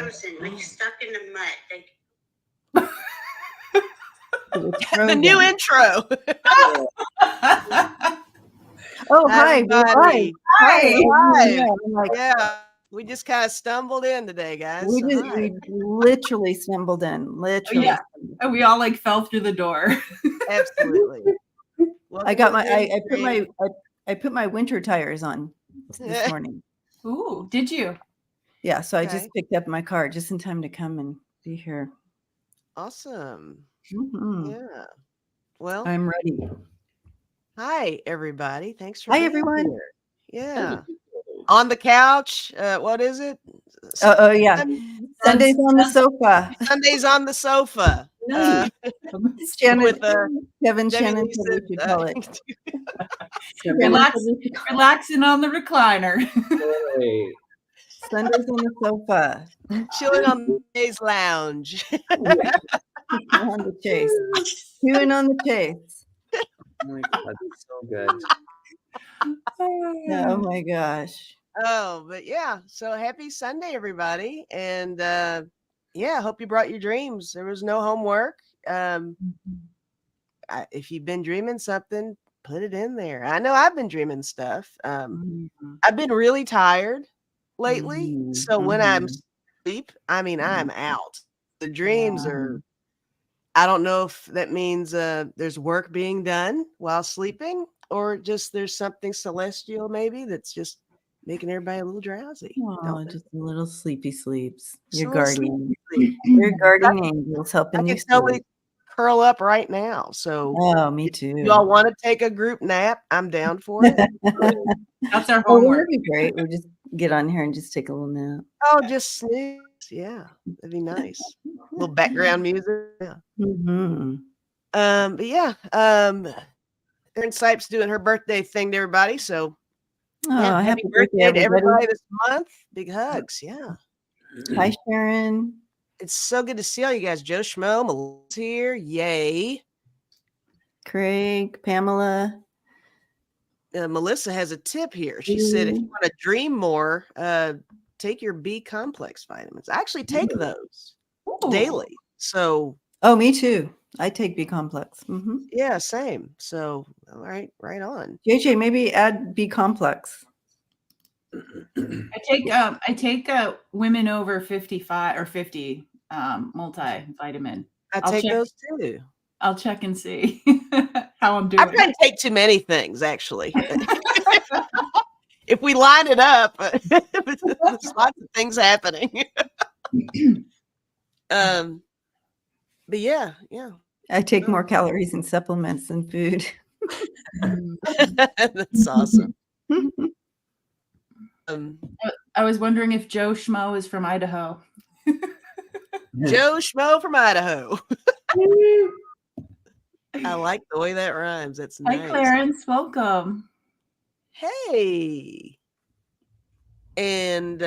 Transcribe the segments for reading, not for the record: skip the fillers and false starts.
frozen, like stuck in the mud. The new intro. Oh, hi. Everybody. Hi. Yeah. We just kind of stumbled in today, guys. We literally stumbled in. Literally. And we all like fell through the door. Absolutely. I got I put my winter tires on this morning. Ooh, did you? Yeah, so I just picked up my car just in time to come and be here. Awesome. Mm-hmm. Yeah. Well, I'm ready. Hi, everybody. Thanks for Hi, being everyone. here. Yeah. On the couch. What is it? Oh, yeah. Sundays on the sofa. Sundays on the sofa. With Shannon Kevin Shannon. Relaxing on the recliner. Sundays on the sofa. Chilling on today's lounge. On the chase. Chewing on the chase. Oh my God, that's so good. Oh my gosh. Oh, but yeah. So happy Sunday, everybody. And yeah, hope you brought your dreams. There was no homework. If you've been dreaming something, put it in there. I know I've been dreaming stuff. I've been really tired lately. So when I'm asleep, I'm out. The dreams are, I don't know if that means there's work being done while sleeping, or just there's something celestial maybe that's just making everybody a little drowsy. Oh, just a little sleepy sleeps. Your guardian. Your guardian angels helping you. I can totally curl up right now. So me too. You all want to take a group nap? I'm down for it. That's our homework. That'd be great. We'll just get on here and just take a little nap. Oh, just snooze. Yeah, that'd be nice. A little background music. Yeah. But yeah, Erin Sipes doing her birthday thing to everybody. So happy birthday to everybody this month. Big hugs. Yeah. Hi, Sharon. It's so good to see all you guys. Joe Schmo, Melissa's here. Yay. Craig, Pamela. Melissa has a tip here. She said, if you want to dream more, take your B complex vitamins. I actually take those daily. So. Oh, me too. I take B complex. Yeah, same. So, all right, right on. JJ, maybe add B complex. I take women over 55 or 50 multivitamin. I'll take those too. I'll check and see how I'm doing. I'm trying to take too many things, actually. If we line it up, there's lots of things happening. But yeah. I take more calories and supplements than food. That's awesome. I was wondering if Joe Schmo is from Idaho. Joe Schmo from Idaho. I like the way that rhymes. That's nice. Hi, Clarence. Welcome. Hey. And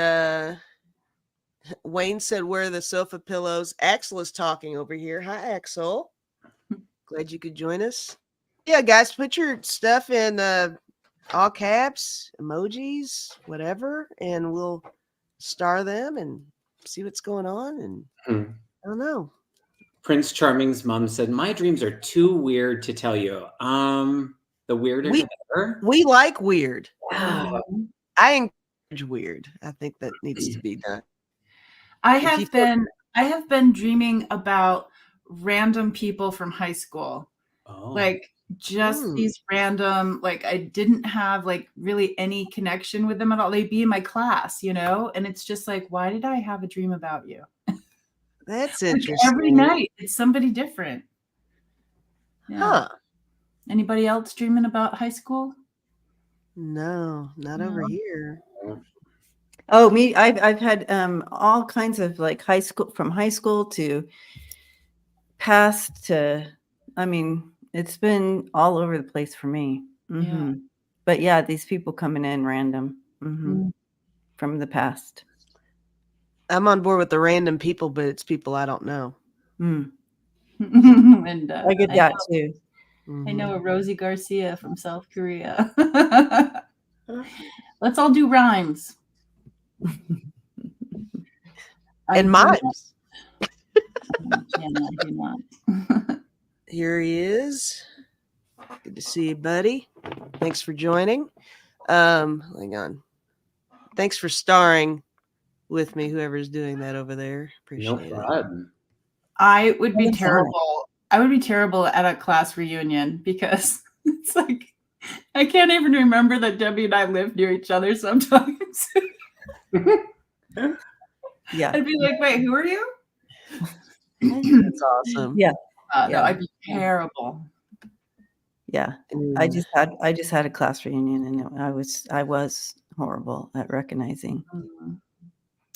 Wayne said, where are the sofa pillows? Axel is talking over here. Hi, Axel. Glad you could join us. Yeah, guys, put your stuff in all caps, emojis, whatever, and we'll star them and see what's going on. And I don't know. Prince Charming's mom said, my dreams are too weird to tell you. The weirder the better. We like weird. I encourage weird. I think that needs to be done. I have been dreaming about random people from high school. Like just these random, like I didn't have like really any connection with them at all. They'd be in my class, and it's just like, why did I have a dream about you? That's interesting. Every night it's somebody different. Yeah. Huh. Anybody else dreaming about high school? No, not over here. Oh, me, I've had all kinds of like high school, from high school to past to, it's been all over the place for me. Yeah. But yeah, these people coming in random from the past. I'm on board with the random people, but it's people I don't know. And I get that too. I know a Rosie Garcia from South Korea. Let's all do rhymes. And mimes. Yeah, I do not. Here he is. Good to see you, buddy. Thanks for joining. Hang on. Thanks for starring with me, whoever's doing that over there. Appreciate it. I would be terrible. I would be terrible at a class reunion because it's like I can't even remember that Debbie and I live near each other sometimes. Yeah. I'd be like, wait, who are you? That's awesome. Yeah. No, I'd be terrible. Yeah. I just had a class reunion and I was horrible at recognizing.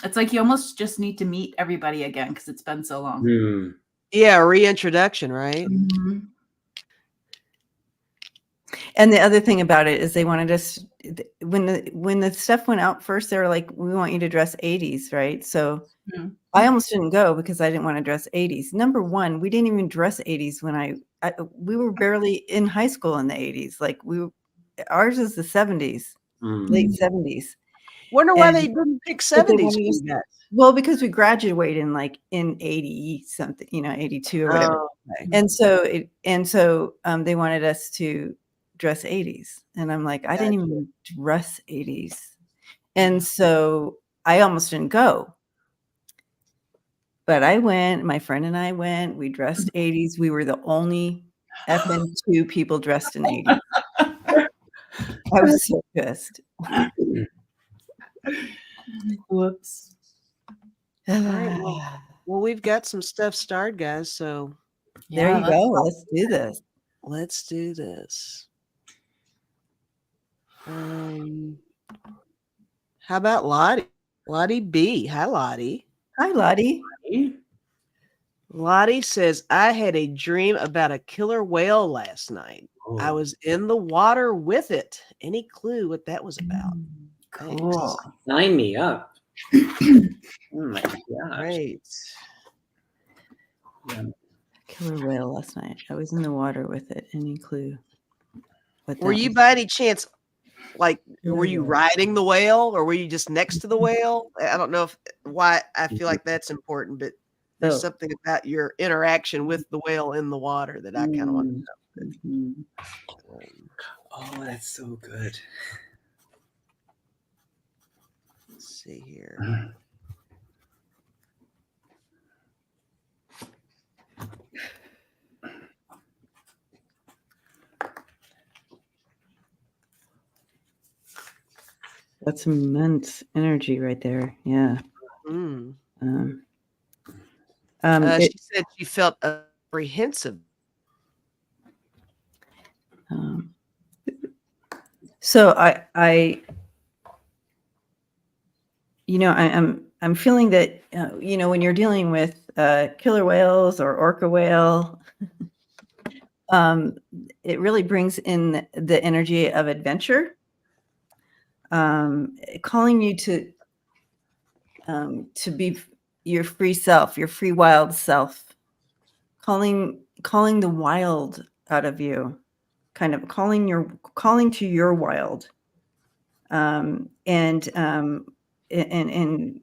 It's like you almost just need to meet everybody again because it's been so long. Yeah, reintroduction, right? Mm-hmm. And the other thing about it is they wanted us when the stuff went out first, they were like, we want you to dress 80s, right? So I almost didn't go because I didn't want to dress 80s. Number one, we didn't even dress 80s when we were barely in high school in the 80s. Like ours is the 70s, late 70s. Wonder why they didn't pick 70s. Well, because we graduated in 80 something, 82 or whatever. Oh, okay. And so they wanted us to dress 80s. And I'm like, I didn't even dress 80s. And so I almost didn't go. But I went, my friend and I went, we dressed 80s. We were the only effing 2 people dressed in 80s. I was so pissed. Whoops. All right, well, we've got some stuff started, guys. So there you go. Let's do this. Let's do this. How about Lottie? Lottie B. Hi, Lottie. Hi, Lottie. Lottie says, I had a dream about a killer whale last night. I was in the water with it. Any clue what that was about? Cool. Sign me up. Oh my gosh. Right. Killer whale last night. I was in the water with it. Any clue? Were you by any chance, were you riding the whale or were you just next to the whale? I don't know why I feel like that's important, but there's something about your interaction with the whale in the water that I kind of want to know. Oh, that's so good. Let's see here. That's immense energy right there. Yeah. She said she felt apprehensive. So I'm feeling that when you're dealing with killer whales or orca whale, it really brings in the energy of adventure, calling you to be your free self, your free wild self, calling the wild out of you, kind of calling to your wild, and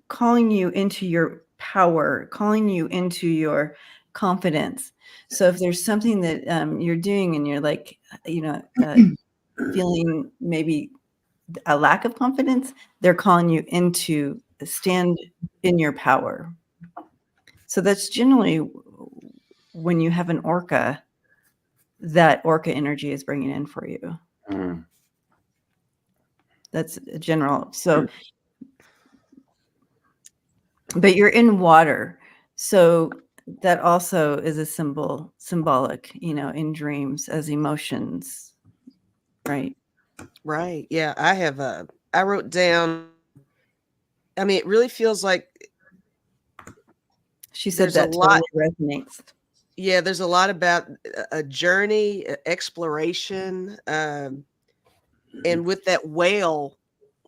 calling you into your power, calling you into your confidence. So if there's something that you're doing and you're like, feeling maybe a lack of confidence, they're calling you into stand in your power. So that's generally when you have an orca, that orca energy is bringing in for you. That's general. So, but you're in water. So that also is a symbolic, in dreams as emotions. Right. Right. Yeah. I wrote down, it really feels like she said that totally resonates. Yeah, there's a lot about a journey, exploration, and with that whale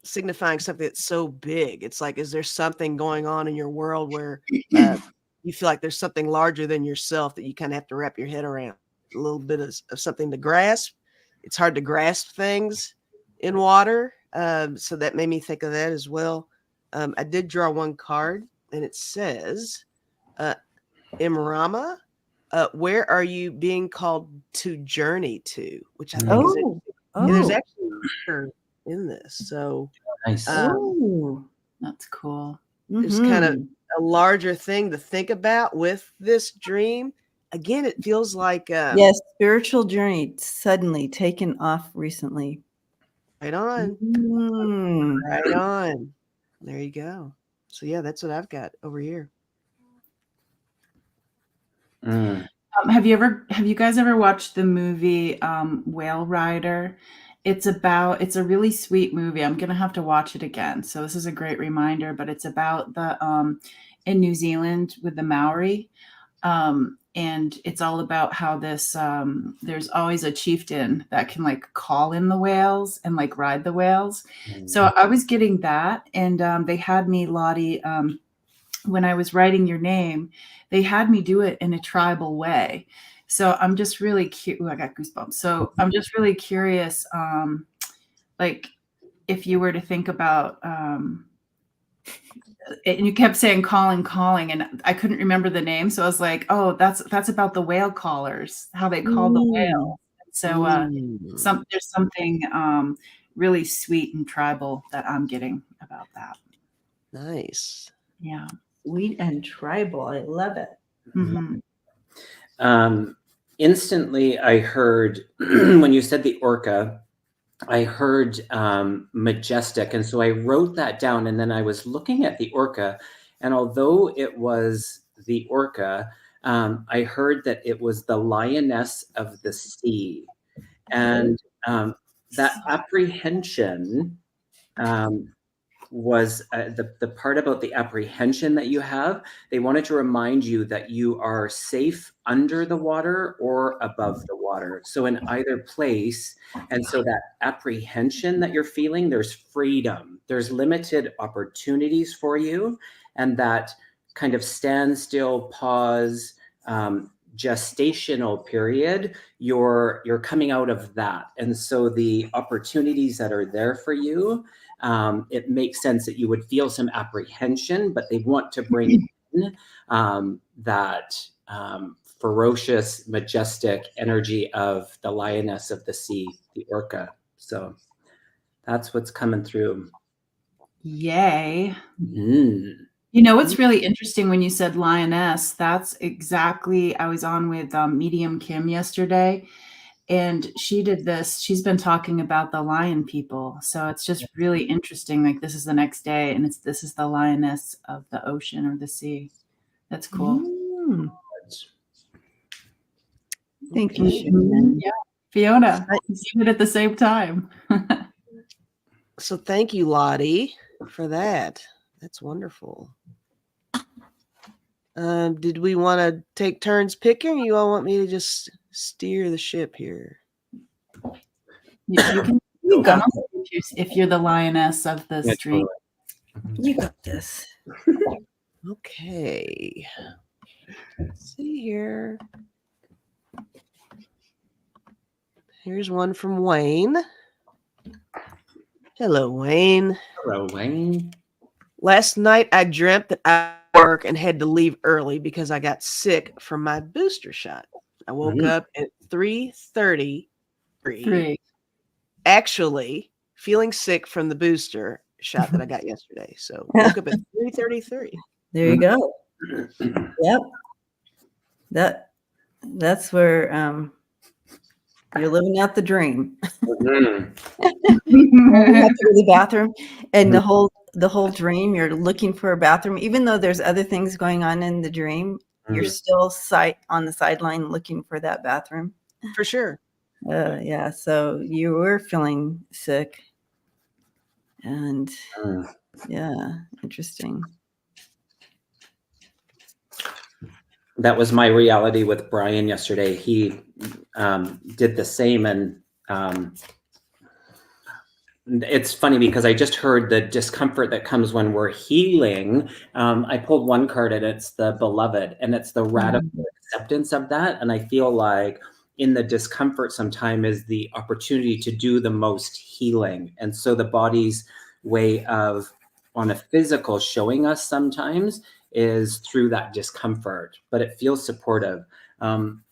signifying something that's so big. It's like, is there something going on in your world where you feel like there's something larger than yourself that you kind of have to wrap your head around? A little bit of something to grasp. It's hard to grasp things in water. So that made me think of that as well. I did draw one card. and it says, Imrama, where are you being called to journey to? Which I think is interesting. And there's actually in this. So nice. That's cool. It's kind of a larger thing to think about with this dream. Again, it feels like yes, spiritual journey suddenly taken off recently. Right on. Right on. There you go. So yeah, that's what I've got over here. Have you guys ever watched the movie Whale Rider? It's a really sweet movie. I'm gonna have to watch it again. So this is a great reminder, but it's about the in New Zealand with the Maori. And it's all about how this there's always a chieftain that can like call in the whales and like ride the whales. So I was getting that, and they had me, Lottie, when I was writing your name, they had me do it in a tribal way. So I'm just really curious. I got goosebumps. So I'm just really curious, like if you were to think about, and you kept saying calling, and I couldn't remember the name. So I was like, oh, that's about the whale callers, how they call the whale. So there's something really sweet and tribal that I'm getting about that. Nice. Yeah. Sweet and tribal. I love it. Instantly, I heard when you said the orca, I heard majestic. And so I wrote that down, and then I was looking at the orca, and although it was the orca, I heard that it was the lioness of the sea. And that apprehension was the part about the apprehension that you have. They wanted to remind you that you are safe under the water or above the water. So in either place. And so that apprehension that you're feeling, there's freedom, there's limited opportunities for you. And that kind of standstill, pause, gestational period, you're coming out of that. And so the opportunities that are there for you, it makes sense that you would feel some apprehension, but they want to bring in that ferocious, majestic energy of the lioness of the sea, the orca. So that's what's coming through. Yay. You know, what's really interesting when you said lioness, that's exactly, I was on with Medium Kim yesterday, and she did this. She's been talking about the lion people. So it's just really interesting. Like this is the next day, and this is the lioness of the ocean or the sea. That's cool. Thank you, Shannon. Yeah, Fiona, you did it at the same time. So thank you, Lottie, for that. That's wonderful. Did we want to take turns picking? Or you all want me to just steer the ship here? You can go if you're the lioness of the stream. You got this. Okay. Let's see here. Here's one from Wayne. Hello, Wayne. Hello, Wayne. Last night I dreamt that I work and had to leave early because I got sick from my booster shot. I woke up at 3:33. Actually feeling sick from the booster shot that I got yesterday. So woke up at 3:33. There you go. Yep. That's where you're living out the dream. You have to go to the bathroom, and the whole dream you're looking for a bathroom, even though there's other things going on in the dream. You're still on the sideline looking for that bathroom. For sure. Yeah. So you were feeling sick, and yeah, interesting. That was my reality with Brian yesterday. He did the same, and it's funny because I just heard the discomfort that comes when we're healing. I pulled one card, and it's the beloved, and it's the radical acceptance of that. And I feel like in the discomfort sometime is the opportunity to do the most healing. And so the body's way of, on a physical, showing us sometimes is through that discomfort, but it feels supportive. I'm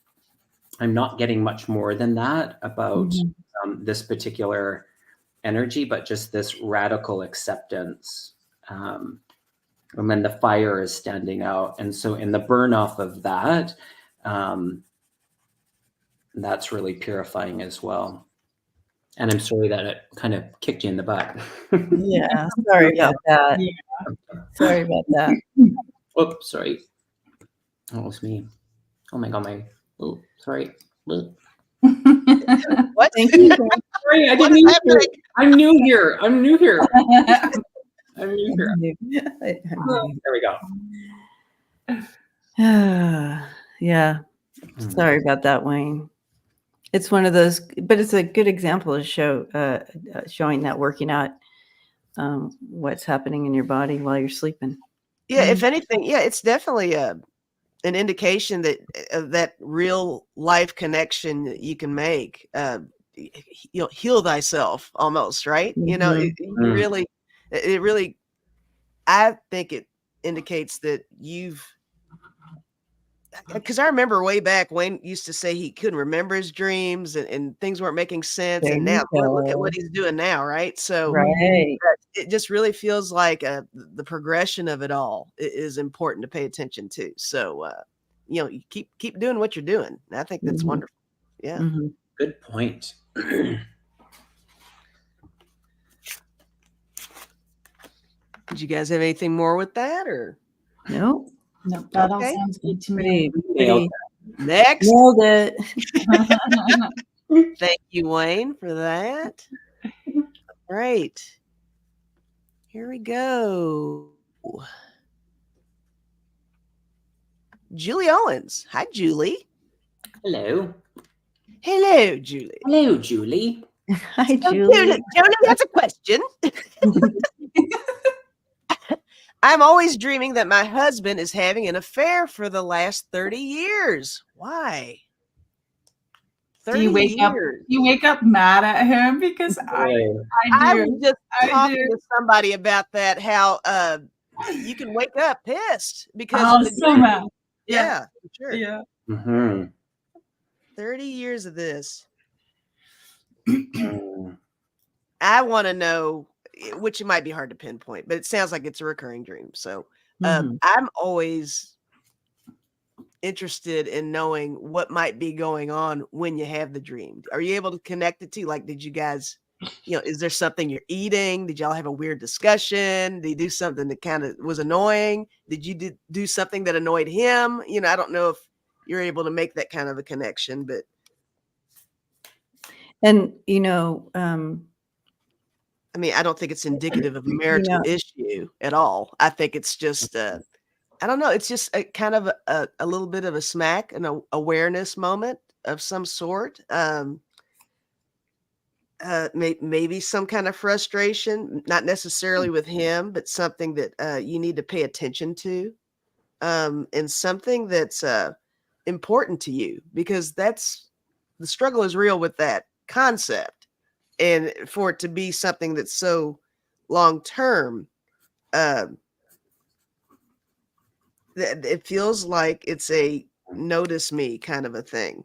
not getting much more than that about this particular energy, but just this radical acceptance. And when the fire is standing out. And so in the burn off of that, that's really purifying as well. And I'm sorry that it kind of kicked you in the butt. Yeah, sorry about that. Yeah. Sorry about that. Oops, sorry. That was me. Oh my God, oh, sorry. What? Thank you. Sorry, I didn't mean to. I'm new here. I'm new here. I'm new here. There we go. Yeah. Sorry about that, Wayne. It's one of those, but it's a good example of showing that working out what's happening in your body while you're sleeping. Yeah, if anything, yeah, it's definitely an indication that that real life connection that you can make. Heal thyself almost, right? You know, it really, I think it indicates that because I remember way back, Wayne used to say he couldn't remember his dreams and things weren't making sense. There and now look at what he's doing now, right? So it just really feels like the progression of it all is important to pay attention to. So, you keep doing what you're doing. I think that's wonderful. Yeah. Good point. Did you guys have anything more with that or? No. No, that all sounds good to me. Next. Nailed it. Thank you, Wayne, for that. Right. Here we go. Julie Owens. Hi, Julie. Hello. Hello, Julie. Hello, Julie. Hi, Julie. Julie, that's a question. I'm always dreaming that my husband is having an affair for the last 30 years. Why? 30 Do you wake up mad at him? Because I was just talking to somebody about that, how you can wake up pissed because of the so mad. Yeah, for sure. Yeah. 30 years of this. I want to know, which it might be hard to pinpoint, but it sounds like it's a recurring dream. So I'm always interested in knowing what might be going on when you have the dream. Are you able to connect it to, like, did you guys, is there something you're eating? Did y'all have a weird discussion? Did you do something that kind of was annoying? Did you do something that annoyed him? I don't know if you're able to make that kind of a connection, but. And, I mean, I don't think it's indicative of a marital issue at all. I think it's just, I don't know. It's just a kind of a little bit of a smack, an awareness moment of some sort. Maybe some kind of frustration, not necessarily with him, but something that you need to pay attention to, and something that's important to you, because the struggle is real with that concept. And for it to be something that's so long-term, it feels like it's a notice me kind of a thing.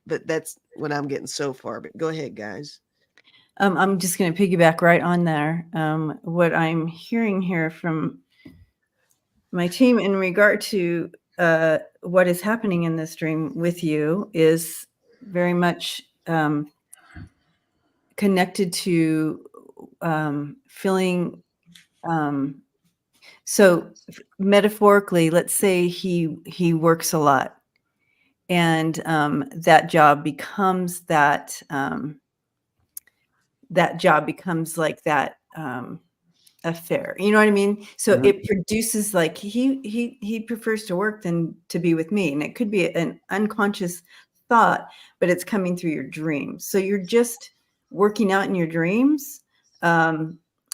But that's what I'm getting so far. But go ahead, guys. I'm just going to piggyback right on there. What I'm hearing here from my team in regard to what is happening in this dream with you is very much connected to feeling. So metaphorically, let's say he works a lot, and that job becomes that job becomes like that affair. You know what I mean? So it produces, like, he prefers to work than to be with me, and it could be an unconscious thought, but it's coming through your dreams. So you're just working out in your dreams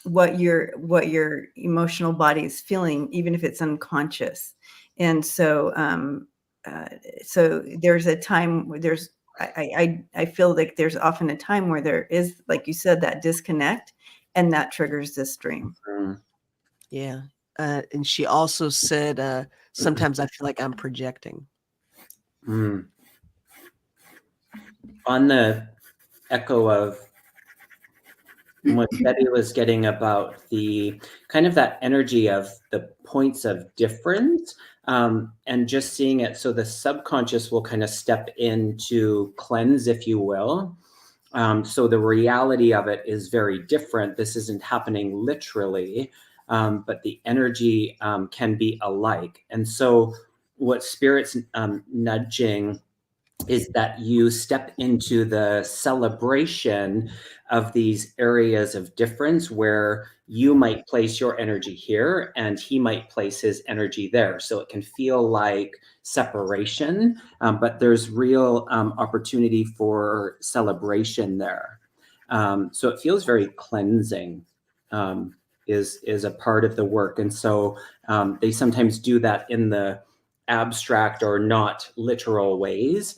what your emotional body is feeling, even if it's unconscious. And so so there's a time where I feel like there's often a time where there is, like you said, that disconnect, and that triggers this dream. Yeah. And she also said, sometimes I feel like I'm projecting. On the echo of what Betty was getting about the kind of that energy of the points of difference, and just seeing it. So the subconscious will kind of step in to cleanse, if you will. So the reality of it is very different. This isn't happening literally, but the energy can be alike. And so what Spirit's nudging is that you step into the celebration of these areas of difference where you might place your energy here and he might place his energy there. So it can feel like separation, but there's real opportunity for celebration there. So it feels very cleansing, is a part of the work. And so they sometimes do that in the abstract or not literal ways.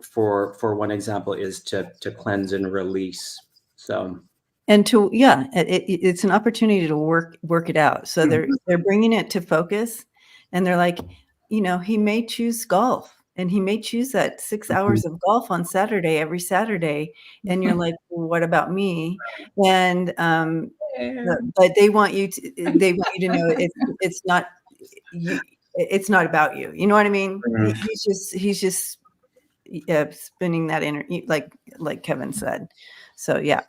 For one example is to cleanse and release. So, and to, it's an opportunity to work it out. So they're bringing it to focus, and they're like, he may choose golf, and he may choose that 6 hours of golf on Saturday, every Saturday. And you're like, well, what about me? And, but they want you to know it's not you. It's not about you. You know what I mean? He's just spinning that energy, like Kevin said. So yeah.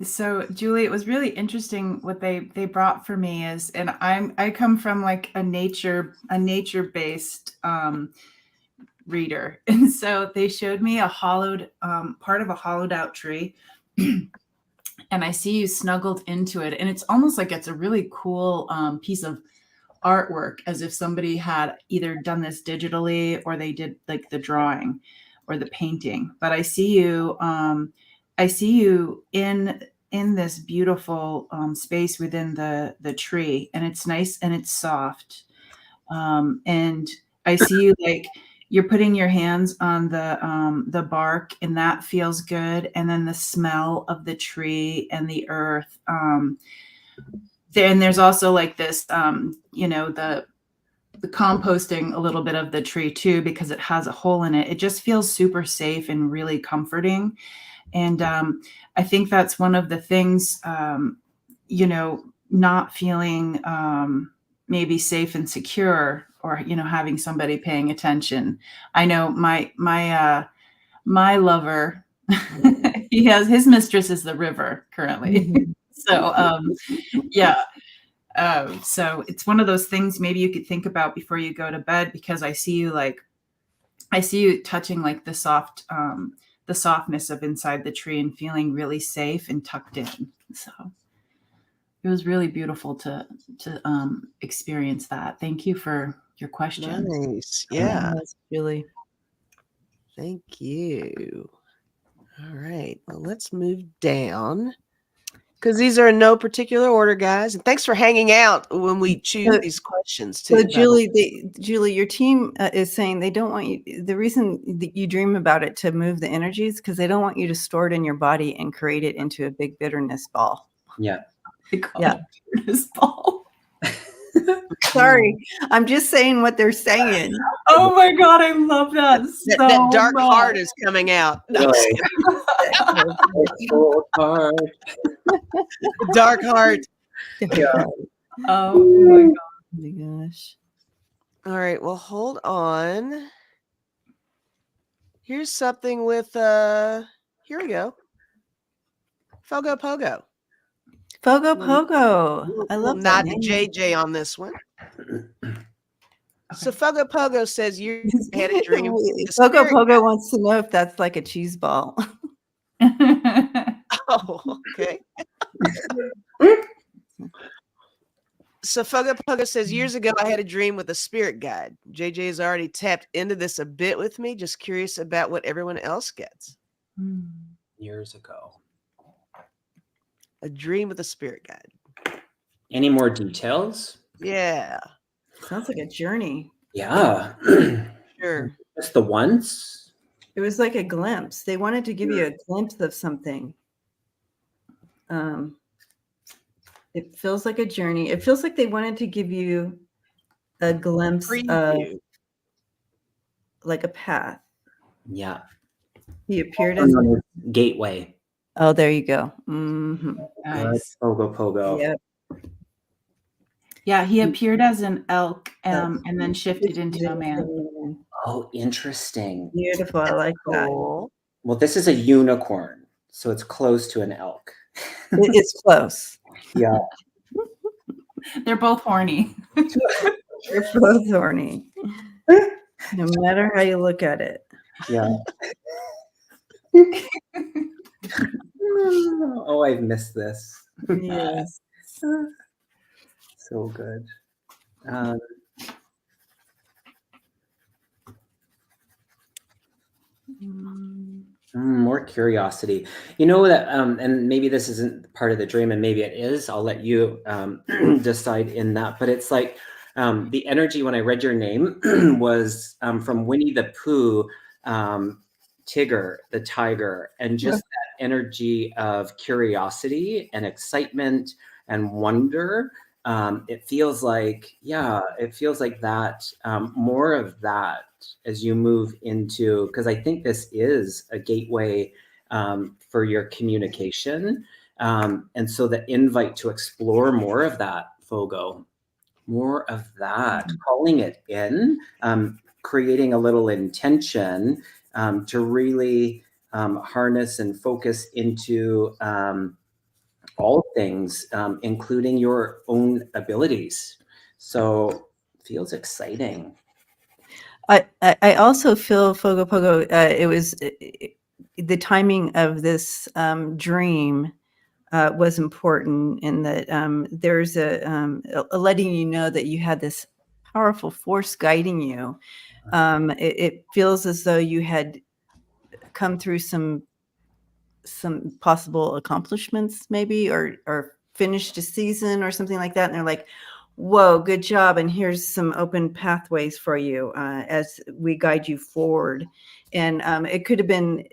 So Julie, it was really interesting what they brought for me is, and I come from like a nature based reader, and so they showed me a hollowed part of a hollowed out tree. And I see you snuggled into it, and it's almost like it's a really cool piece of artwork, as if somebody had either done this digitally or they did like the drawing or the painting. But I see you in this beautiful space within the tree, and it's nice and it's soft. And I see you like you're putting your hands on the bark, and that feels good. And then the smell of the tree and the earth. Then there's also like this, the composting a little bit of the tree too, because it has a hole in it. It just feels super safe and really comforting. And I think that's one of the things, not feeling maybe safe and secure, or, having somebody paying attention. I know my lover, his mistress is the river currently. So, so it's one of those things maybe you could think about before you go to bed, because I see you touching like the softness of inside the tree and feeling really safe and tucked in. So it was really beautiful to experience that. Thank you for your question. Nice. Yeah. Julie. Thank you. All right. Well, let's move down, because these are in no particular order, guys. And thanks for hanging out when we choose these questions too. So Julie, your team is saying they don't want you. The reason that you dream about it to move the energies, because they don't want you to store it in your body and create it into a big bitterness ball. Yeah. Bitterness ball. Sorry, I'm just saying what they're saying. Oh my God, I love that. That dark heart is coming out. No, dark heart. Yeah. Oh my gosh. All right. Well, hold on. Here's something with here we go. Fogo Pogo. Fogo Pogo. I love that. Not to JJ on this one. So Fogo Pogo says you had a dream. Fogo Pogo wants to know if that's like a cheese ball. Oh, okay. So Fogo Pogo says, years ago, I had a dream with a spirit guide. JJ has already tapped into this a bit with me. Just curious about what everyone else gets. Years ago. A dream with a spirit guide. Any more details? Yeah. Sounds like a journey. Yeah. Sure. Just the once? It was like a glimpse. They wanted to give you a glimpse of something. It feels like a journey. It feels like they wanted to give you a glimpse of Preview. like a path. Yeah. He appeared as gateway. Oh, there you go. Mm-hmm. Nice. Pogo pogo. Yep. Yeah, he appeared as an elk and then shifted into a man. Oh, interesting. Beautiful. I like that. Cool. Well, this is a unicorn, so it's close to an elk. It's close. Yeah. They're both horny. They're both horny. No matter how you look at it. Yeah. Oh, I've missed this. Yes. So good. More curiosity. You know that, and maybe this isn't part of the dream, and maybe it is. I'll let you decide in that. But it's like the energy when I read your name was from Winnie the Pooh, Tigger, the tiger, and just that energy of curiosity and excitement and wonder. It feels like, it feels like that, more of that as you move into, because I think this is a gateway for your communication. And so the invite to explore more of that, Fogo, more of that, calling it in, creating a little intention to really harness and focus into all things, including your own abilities. So feels exciting. I also feel Fogo Pogo. It was the timing of this dream was important in that there's a letting you know that you had this powerful force guiding you. It feels as though you had come through some possible accomplishments, maybe, or finished a season or something like that, and they're like, whoa, good job, and here's some open pathways for you as we guide you forward. And it could have been,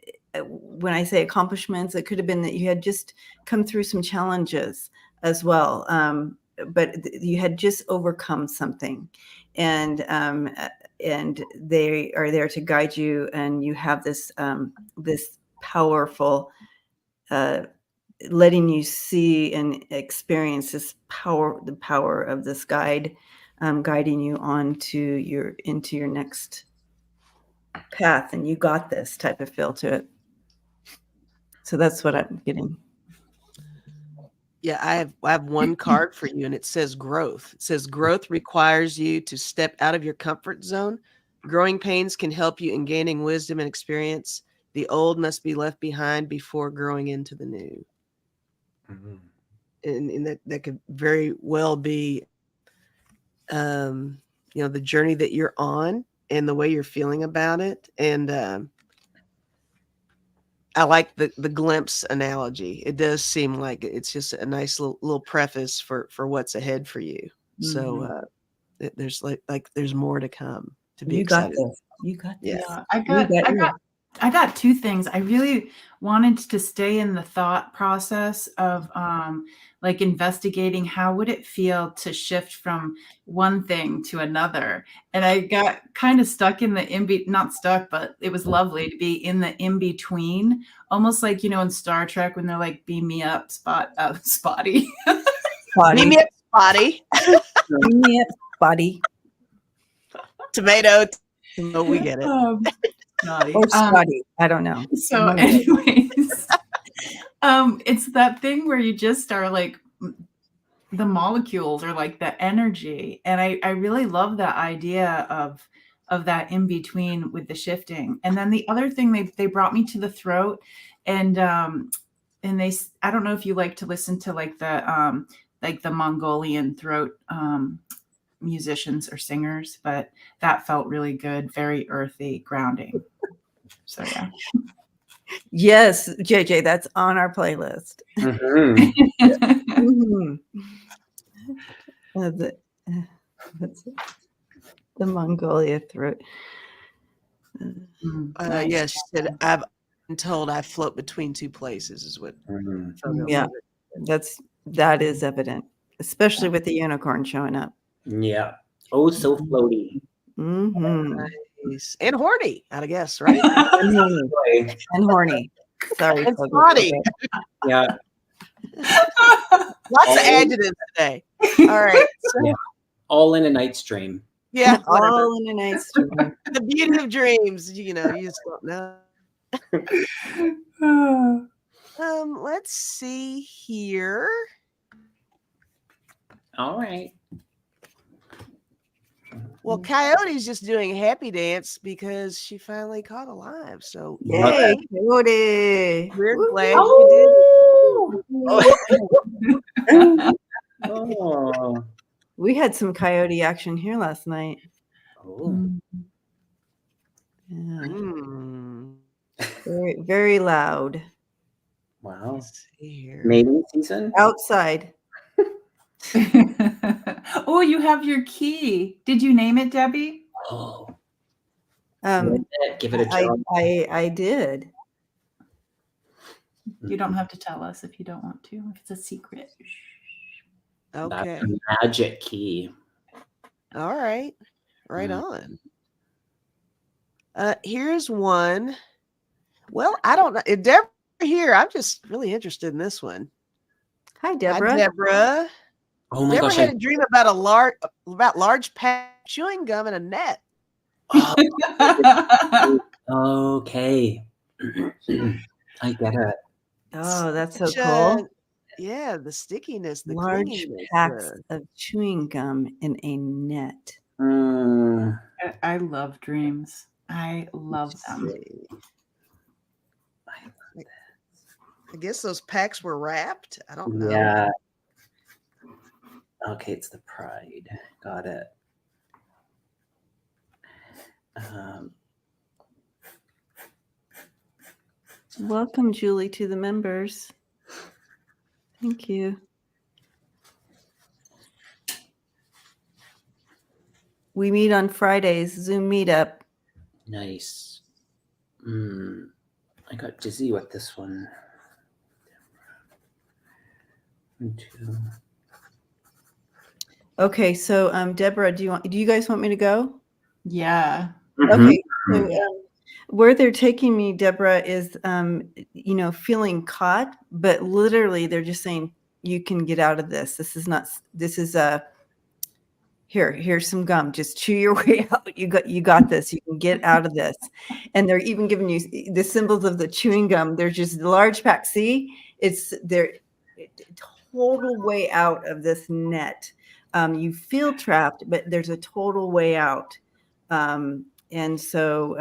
when I say accomplishments, it could have been that you had just come through some challenges as well, but you had just overcome something, and they are there to guide you, and you have this this powerful letting you see and experience this power, the power of this guide, guiding you into your next path, and you got this type of feel to it. So that's what I'm getting. Yeah, I have one card for you, and it says growth. It says growth requires you to step out of your comfort zone. Growing pains can help you in gaining wisdom and experience. The old must be left behind before growing into the new. Mm-hmm. And that could very well be, the journey that you're on and the way you're feeling about it. And I like the glimpse analogy. It does seem like it's just a nice little preface for what's ahead for you. Mm-hmm. So there's like there's more to come. To be excited. You got this. Yeah, I got two things. I really wanted to stay in the thought process of like investigating how would it feel to shift from one thing to another. And I got kind of stuck in the not stuck, but it was lovely to be in the in-between, almost like, in Star Trek when they're like, beam me up, Spotty. Beam me up, Spotty. Beam me up, Spotty. Tomato. Oh, we get it. Or Scotty. I don't know. So anyways, it's that thing where you just are like the molecules or like the energy. And I really love that idea of that in between with the shifting. And then the other thing, they brought me to the throat, and they, I don't know if you like to listen to like the Mongolian throat musicians or singers, but that felt really good, very earthy, grounding. So yeah. Yes, JJ, that's on our playlist. Mm-hmm. That's the Mongolia throat. Yes, she said, I've been told I float between two places is what. Yeah, that's That is evident, especially with the unicorn showing up. Yeah. Oh, so floaty. Mm-hmm. Nice. And horny, I guess, right? And horny. Boy. And horny. Sorry. And Toby. snotty. Yeah. Lots of adjectives today. All right. So, Yeah. All in a night's dream. yeah, whatever. All in a nice stream. The beauty of dreams, you just don't know. Let's see here. All right. Well, Coyote's just doing happy dance because she finally caught alive. So Yay, Coyote. we're Woo. glad you did. Oh. We had some coyote action here last night. Oh. Yeah. Mm. Very, very loud. Wow. Let's see here. Mating season? Outside. Oh, you have your key. Did you name it, Debbie? Oh. Give Give it a try. I did. You don't have to tell us if you don't want to. If it's a secret. Okay. That's a magic key. All right. Right on. Here's one. Well, I don't know. Deborah here. I'm just really interested in this one. Hi, Deborah. Hi, Deborah. Oh my Deborah gosh. had a dream about large pack of chewing gum in a net. Okay. I get it. Oh, that's so Such cool. Yeah, the stickiness, the Large clinginess, packs of chewing gum in a net. Mm. I love dreams. I love them. I guess those packs were wrapped. I don't know. Yeah. Okay, it's the pride. Got it. Welcome, Julie, to the members. Thank you. We meet on Fridays, Zoom meetup. Nice. I got dizzy with this one. 1, 2. Okay, so Deborah, do you guys want me to go? Yeah. Okay. So, where they're taking me, Deborah, is feeling caught, but literally they're just saying you can get out of this. This is here's some gum. Just chew your way out. You got this. You can get out of this. And they're even giving you the symbols of the chewing gum. They're just large pack. See, it's their total way out of this net. You feel trapped, but there's a total way out. And so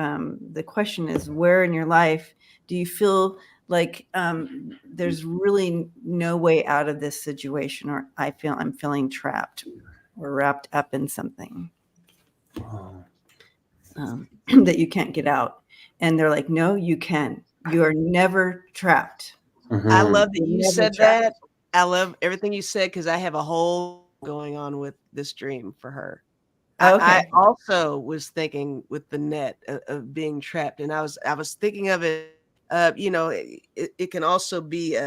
the question is, where in your life do you feel like there's really no way out of this situation, or I'm feeling trapped or wrapped up in something that you can't get out? And they're like, no, you can. You are never trapped. I love that you said trapped. that. I love everything you said because I have a whole going on with this dream for her. Okay. I also was thinking with the net of being trapped, and I was thinking of it. It can also be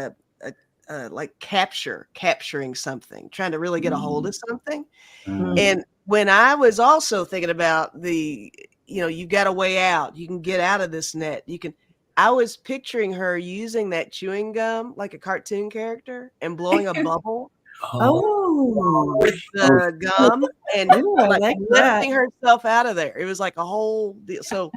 like capturing something, trying to really get a hold of something. And when I was also thinking about you got a way out, you can get out of this net. I was picturing her using that chewing gum like a cartoon character and blowing a bubble. Oh, With the gum and Ooh, I like lifting that. herself out of there. It was like a whole deal. So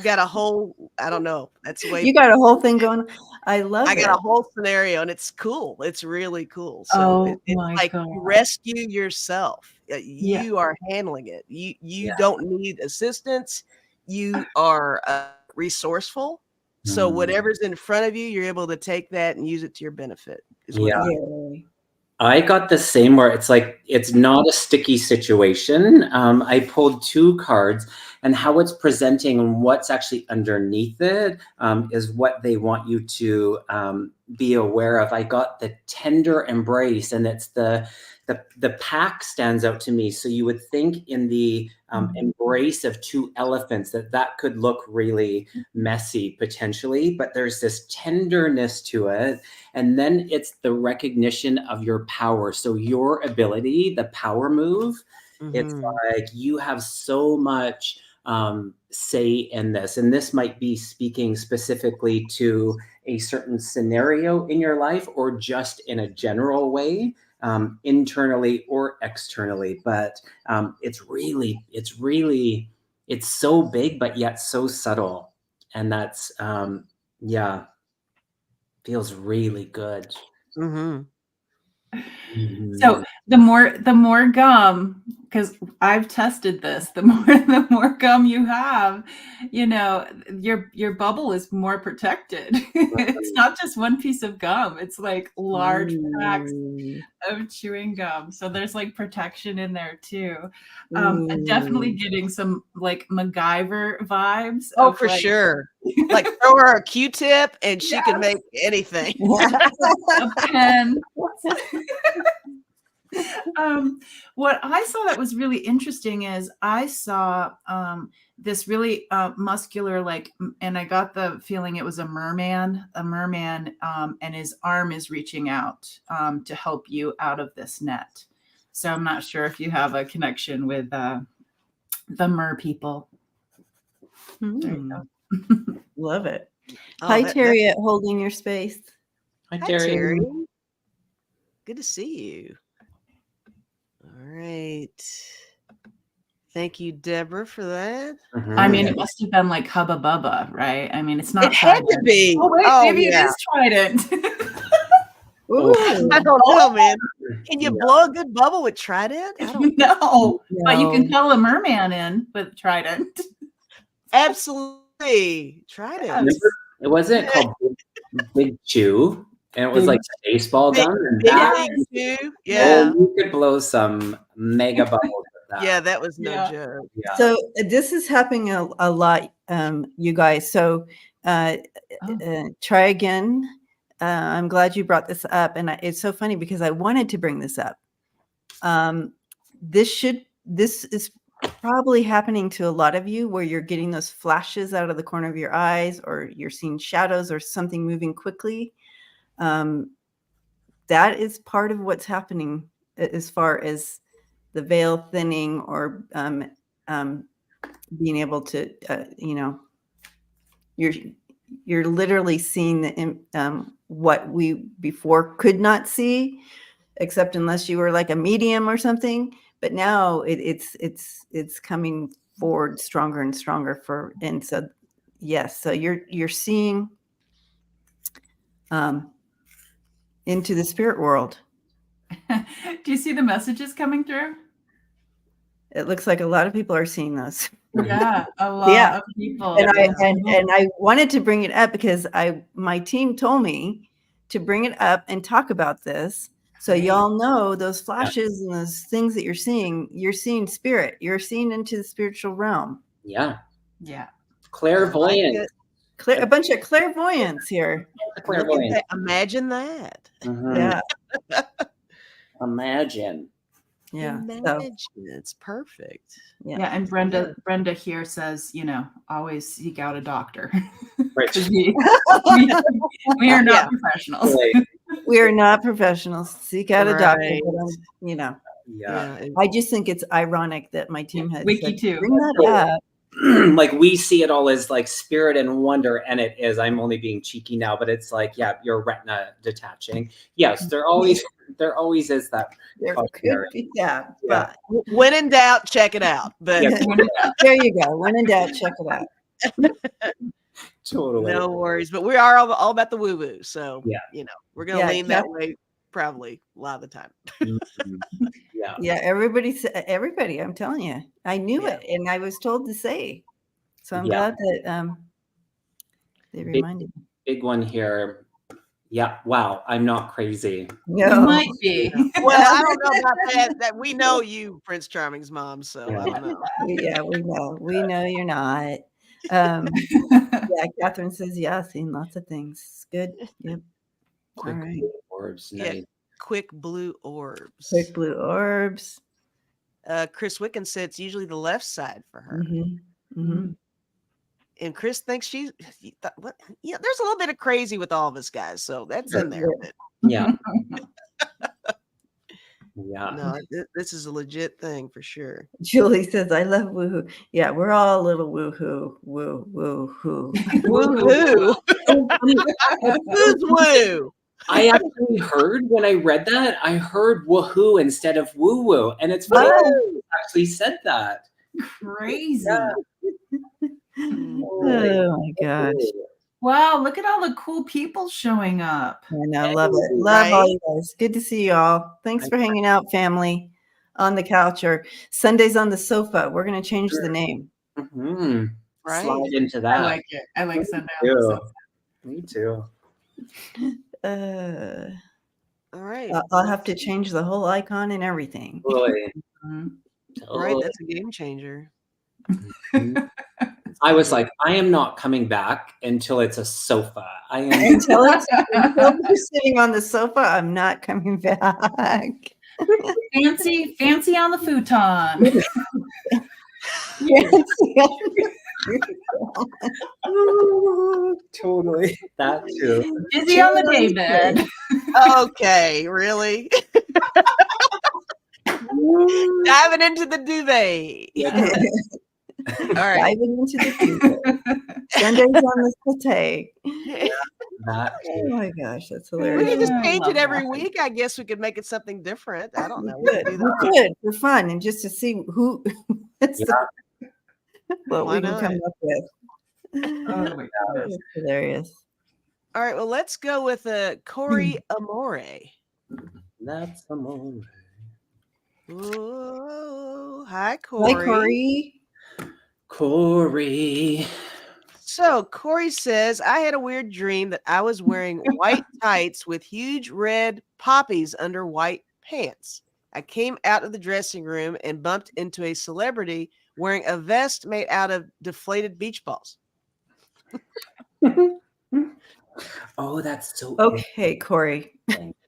got a whole, I don't know. That's the way You got a whole thing going. I love it. I got a whole scenario, and it's cool. It's really cool. So it's like God. you rescue yourself. You are handling it. You don't need assistance. You are resourceful. So whatever's in front of you, you're able to take that and use it to your benefit. I got the same where it's like, it's not a sticky situation. I pulled 2 cards, and how it's presenting and what's actually underneath it is what they want you to be aware of. I got the tender embrace, and it's the the pack stands out to me. So you would think in the embrace of two elephants that could look really messy potentially, but there's this tenderness to it. And then it's the recognition of your power. So your ability, the power move, it's like you have so much say in this. And this might be speaking specifically to a certain scenario in your life or just in a general way. Internally or externally, but it's so big, but yet so subtle, and that's feels really good. So the more gum, because I've tested this, the more gum you have, your bubble is more protected. It's not just one piece of gum, it's like large packs of chewing gum. So there's like protection in there too. Definitely getting some like MacGyver vibes. Oh, for sure. Like throw her a Q-tip and she can make anything. A pen. What I saw that was really interesting is I saw this really muscular, like, and I got the feeling it was a merman, and his arm is reaching out to help you out of this net. So I'm not sure if you have a connection with the mer people. There you go. Love it. Oh, Hi, Terry, at Holding Your Space. Hi, Hi, Terry. Terry. Good to see you. All right. Thank you, Deborah, for that. I mean, it must have been like Hubba Bubba, right? I mean, it's not. It had to be. Oh, wait, maybe it is Trident. I don't know, man. Can you blow a good bubble with Trident? I don't know. But you can tell a merman in with Trident. Absolutely. Trident. It wasn't called Big Chew, and it was like a baseball gun. And Big Chew. Yeah. You could blow some mega bubbles with that. Yeah, that was no joke. Yeah. So this is happening a lot, you guys. So try again. I'm glad you brought this up, and it's so funny because I wanted to bring this up. This is probably happening to a lot of you, where you're getting those flashes out of the corner of your eyes, or you're seeing shadows or something moving quickly. That is part of what's happening as far as the veil thinning, or being able to, you're literally seeing the what we before could not see, except unless you were like a medium or something. But now it's coming forward stronger and stronger and so yes, so you're seeing into the spirit world. Do you see the messages coming through? It looks like a lot of people are seeing those. Yeah, a lot of people. And I wanted to bring it up because my team told me to bring it up and talk about this. So y'all know those flashes and those things that you're seeing spirit. You're seeing into the spiritual realm. Yeah. Yeah. Clairvoyant. A bunch of clairvoyants here. Clairvoyant. Imagine that. Yeah. Imagine. Yeah. Imagine. It's perfect. Yeah. And Brenda here says, always seek out a doctor. Right. we are not professionals. We are not professionals. Seek out a doctor. But, Yeah. I just think it's ironic that my team had Wiki too. Bring that up. Like we see it all as like spirit and wonder, and it is. I'm only being cheeky now, but it's like, your retina detaching. Yes, there always is that. There could be, but when in doubt, check it out. But there you go. When in doubt, check it out. Totally. No worries. But we are all about the woo woo. So we're gonna lean that way probably a lot of the time. Yeah, everybody, I'm telling you, I knew it, and I was told to say. So I'm glad that they reminded me. Big one here. Yeah. Wow. I'm not crazy. No. You might be. Well, I don't know about that. That we know you, Prince Charming's mom. So I don't know. Yeah, we know. We know you're not. Catherine says, seen lots of things. Good. Yep. Quick all right. words. Nice. quick blue orbs. Quick blue orbs. Chris Wicken said it's usually the left side for her. And Chris thinks she's what? Yeah, there's a little bit of crazy with all of us guys, so that's in there. Yeah. Yeah. No, this is a legit thing for sure. Julie says, I love woohoo. Yeah, we're all a little woohoo. Woo, woo-hoo. Woohoo. Who's woo? I actually heard when I read that, I heard woohoo instead of woo woo. And it's funny you actually said that. Crazy. Yeah. Oh my gosh. Wow, look at all the cool people showing up. I know, love it. Love all you guys. Good to see you all. Thanks for hanging out, family, on the couch or Sundays on the sofa. We're going to change the name. Right. Slide into that. I like it. I like Sunday on the sofa. Me too. All right. I'll have to change the whole icon and everything. Boy. Right, that's a game changer. I was like, I am not coming back until it's a sofa. I am until we're sitting on the sofa, I'm not coming back. Fancy on the futon. Totally. That too. Busy on the day bed. Okay, really? Diving into the duvet. All right. Diving into the duvet. Sundays on the satay. Oh my gosh, that's hilarious. We can just change it every week. I guess we could make it something different. I don't know. We could for fun and just to see what we can come up with. Oh my gosh. That's hilarious. All right, well, let's go with Corey Amore. That's Amore. Oh, hi, Corey. Hi, Corey. Corey. So Corey says, I had a weird dream that I was wearing white tights with huge red poppies under white pants. I came out of the dressing room and bumped into a celebrity wearing a vest made out of deflated beach balls. Oh, that's so okay, Corey.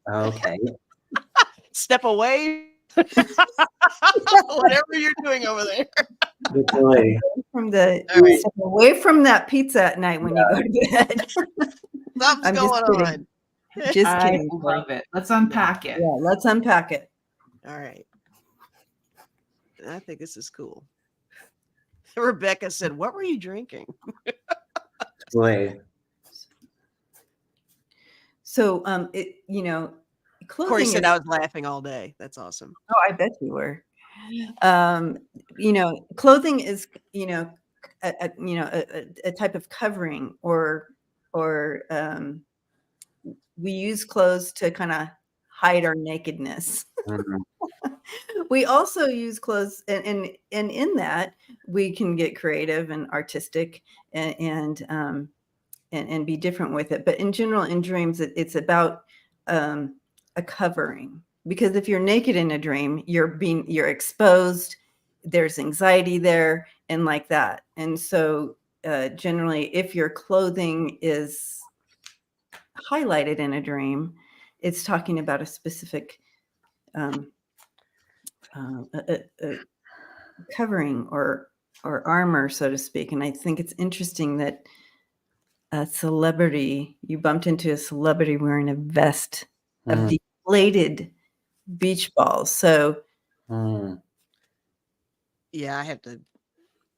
Okay. Step away. Whatever you're doing over there. Step away from that pizza at night when you go to bed. Something's going on. Just kidding. I love it. Let's unpack it. Yeah, let's unpack it. All right. I think this is cool. Rebecca said, what were you drinking? Boy. So, Corey said I was laughing all day. That's awesome. Oh, I bet you were. Clothing is, a type of covering or we use clothes to kind of hide our nakedness. We also use clothes and in that we can get creative and artistic and be different with it. But in general, in dreams, it's about a covering, because if you're naked in a dream, you're exposed, there's anxiety there and like that. And so generally, if your clothing is highlighted in a dream, it's talking about a specific covering or armor, so to speak. And I think it's interesting that you bumped into a celebrity wearing a vest of deflated beach balls. So yeah, I have to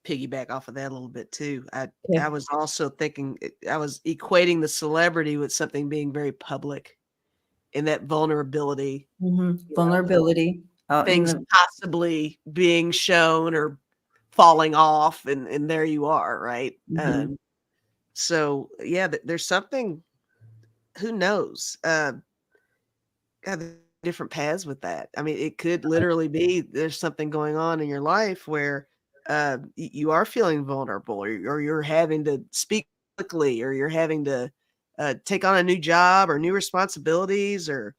piggyback off of that a little bit too. I was also thinking, I was equating the celebrity with something being very public and that vulnerability. Vulnerability. Things possibly being shown or falling off, and there you are, right? So yeah, there's something, who knows? Different paths with that. I mean, it could literally be there's something going on in your life where you are feeling vulnerable, or you're having to speak quickly, or you're having to take on a new job or new responsibilities, or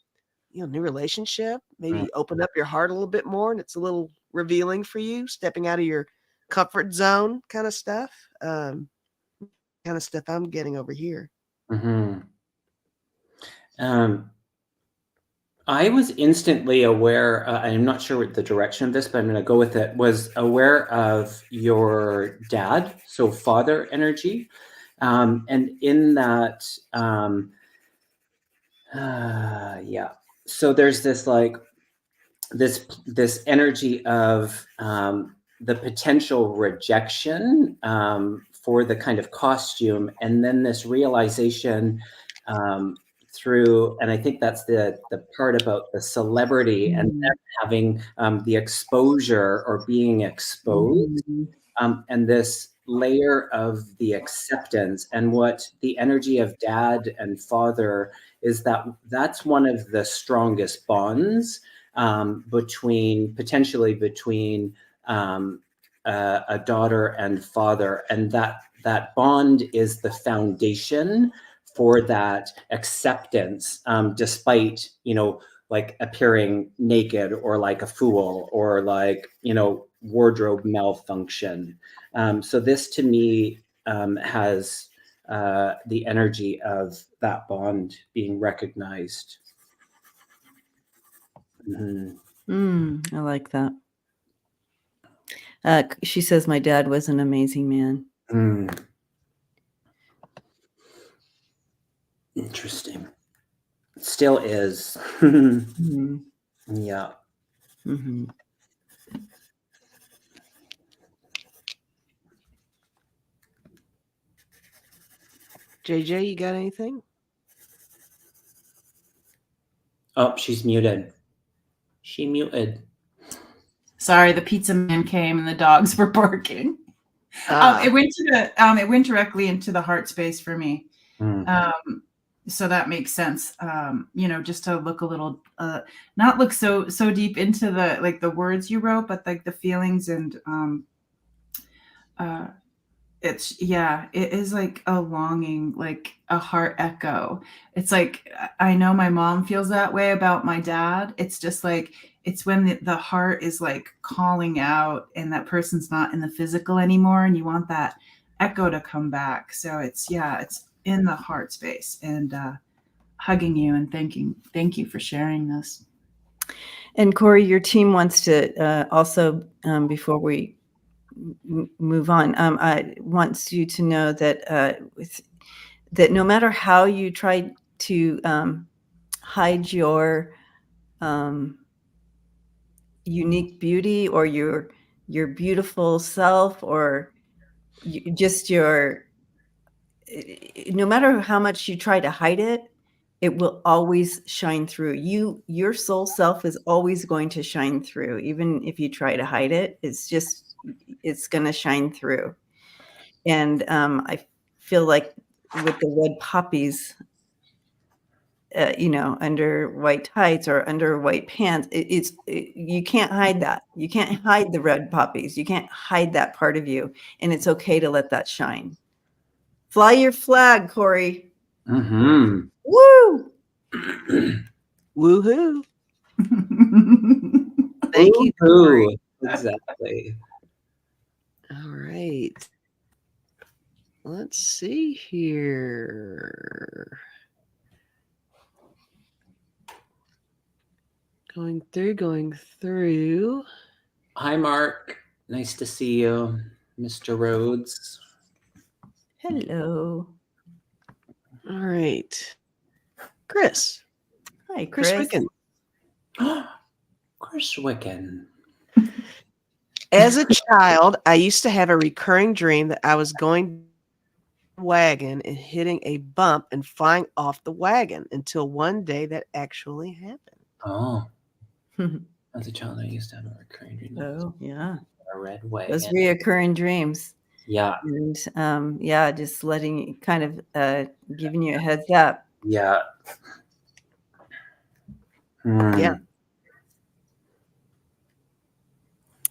new relationship. Maybe open up your heart a little bit more, and it's a little revealing for you, stepping out of your comfort zone, kind of stuff. Kind of stuff I'm getting over here. I was instantly aware, I'm not sure what the direction of this, but I'm going to go with it, was aware of your dad, so father energy. And in that, yeah. So there's this like, this energy of the potential rejection for the kind of costume, and then this realization through, and I think that's the part about the celebrity and them having the exposure or being exposed, and this layer of the acceptance, and what the energy of dad and father is, that's one of the strongest bonds potentially between a daughter and father, and that bond is the foundation for that acceptance, despite like appearing naked or like a fool or like wardrobe malfunction. So this to me has the energy of that bond being recognized. I like that. She says my dad was an amazing man. Interesting. Still is. Yeah. JJ, you got anything? Oh, she's muted. She muted. Sorry, the pizza man came and the dogs were barking. It went directly into the heart space for me. So that makes sense. Just to look a little, not look so deep into the words you wrote, but like the feelings, and it is like a longing, like a heart echo. It's like, I know my mom feels that way about my dad. It's just like, it's when the heart is like calling out and that person's not in the physical anymore, and you want that echo to come back. So it's in the heart space, and hugging you and thank you for sharing this. And Corey, your team wants to also, before we move on, wants you to know that that no matter how you try to hide your unique beauty or your beautiful self, or just no matter how much you try to hide it, it will always shine through. Your soul self is always going to shine through, even if you try to hide it. It's going to shine through. And I feel like with the red poppies, under white tights or under white pants, you can't hide that. You can't hide the red poppies. You can't hide that part of you. And it's okay to let that shine. Fly your flag, Corey. Woo! Woohoo! Thank you, Corey. Exactly. All right. Let's see here. Going through. Hi, Mark. Nice to see you, Mr. Rhodes. Hello. All right. Chris. Hi, Chris. Wiccan. Chris Wiccan. As a child, I used to have a recurring dream that I was going wagon and hitting a bump and flying off the wagon, until one day that actually happened. Oh. As a child, I used to have a recurring dream. Oh, yeah. A red wagon. Those reoccurring dreams. Yeah. And just letting kind of giving you a heads up. Yeah. Yeah.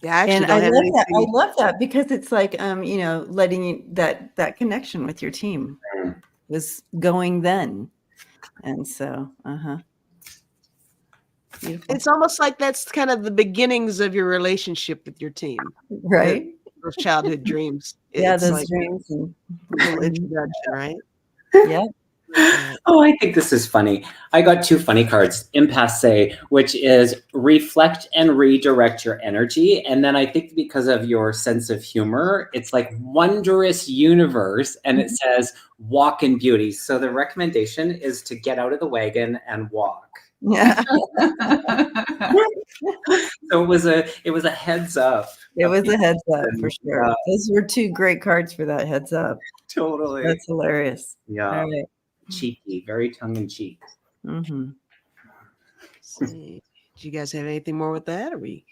Yeah, and I love that because it's like letting you that connection with your team was going then, and so beautiful. It's almost like that's kind of the beginnings of your relationship with your team, right? Those childhood dreams. Yeah, it's those like dreams and a little introduction, right? Yeah, Oh, I think this is funny. I got 2 funny cards, impasse, which is reflect and redirect your energy. And then I think because of your sense of humor, it's like wondrous universe. And it says walk in beauty. So the recommendation is to get out of the wagon and walk. Yeah. So it was a heads up. It was a heads up for sure. Those were 2 great cards for that heads up. Totally. That's hilarious. Yeah. All right. Cheeky, very tongue in cheek. Mm-hmm. See. Do you guys have anything more with that? Or we?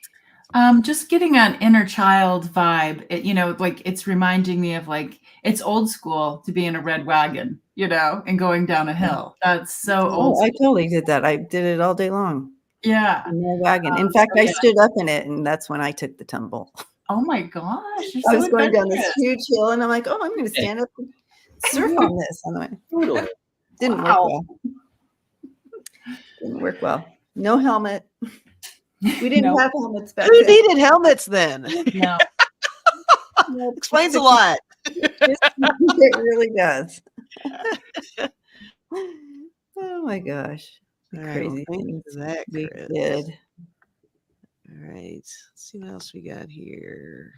Just getting an inner child vibe. Like it's reminding me of like it's old school to be in a red wagon, and going down a hill. That's so old school. I totally did that. I did it all day long. Yeah. In my wagon. In fact, I stood up in it, and that's when I took the tumble. Oh my gosh. I was going down this huge hill, and I'm like, oh, I'm going to stand up and surf on this. Totally. Didn't work well. Didn't work well. No helmet. We didn't have helmets back Who then. needed helmets then? No. Explains a lot. It really does. Oh my gosh. Crazy things that we Chris. did. All right. Let's see what else we got here.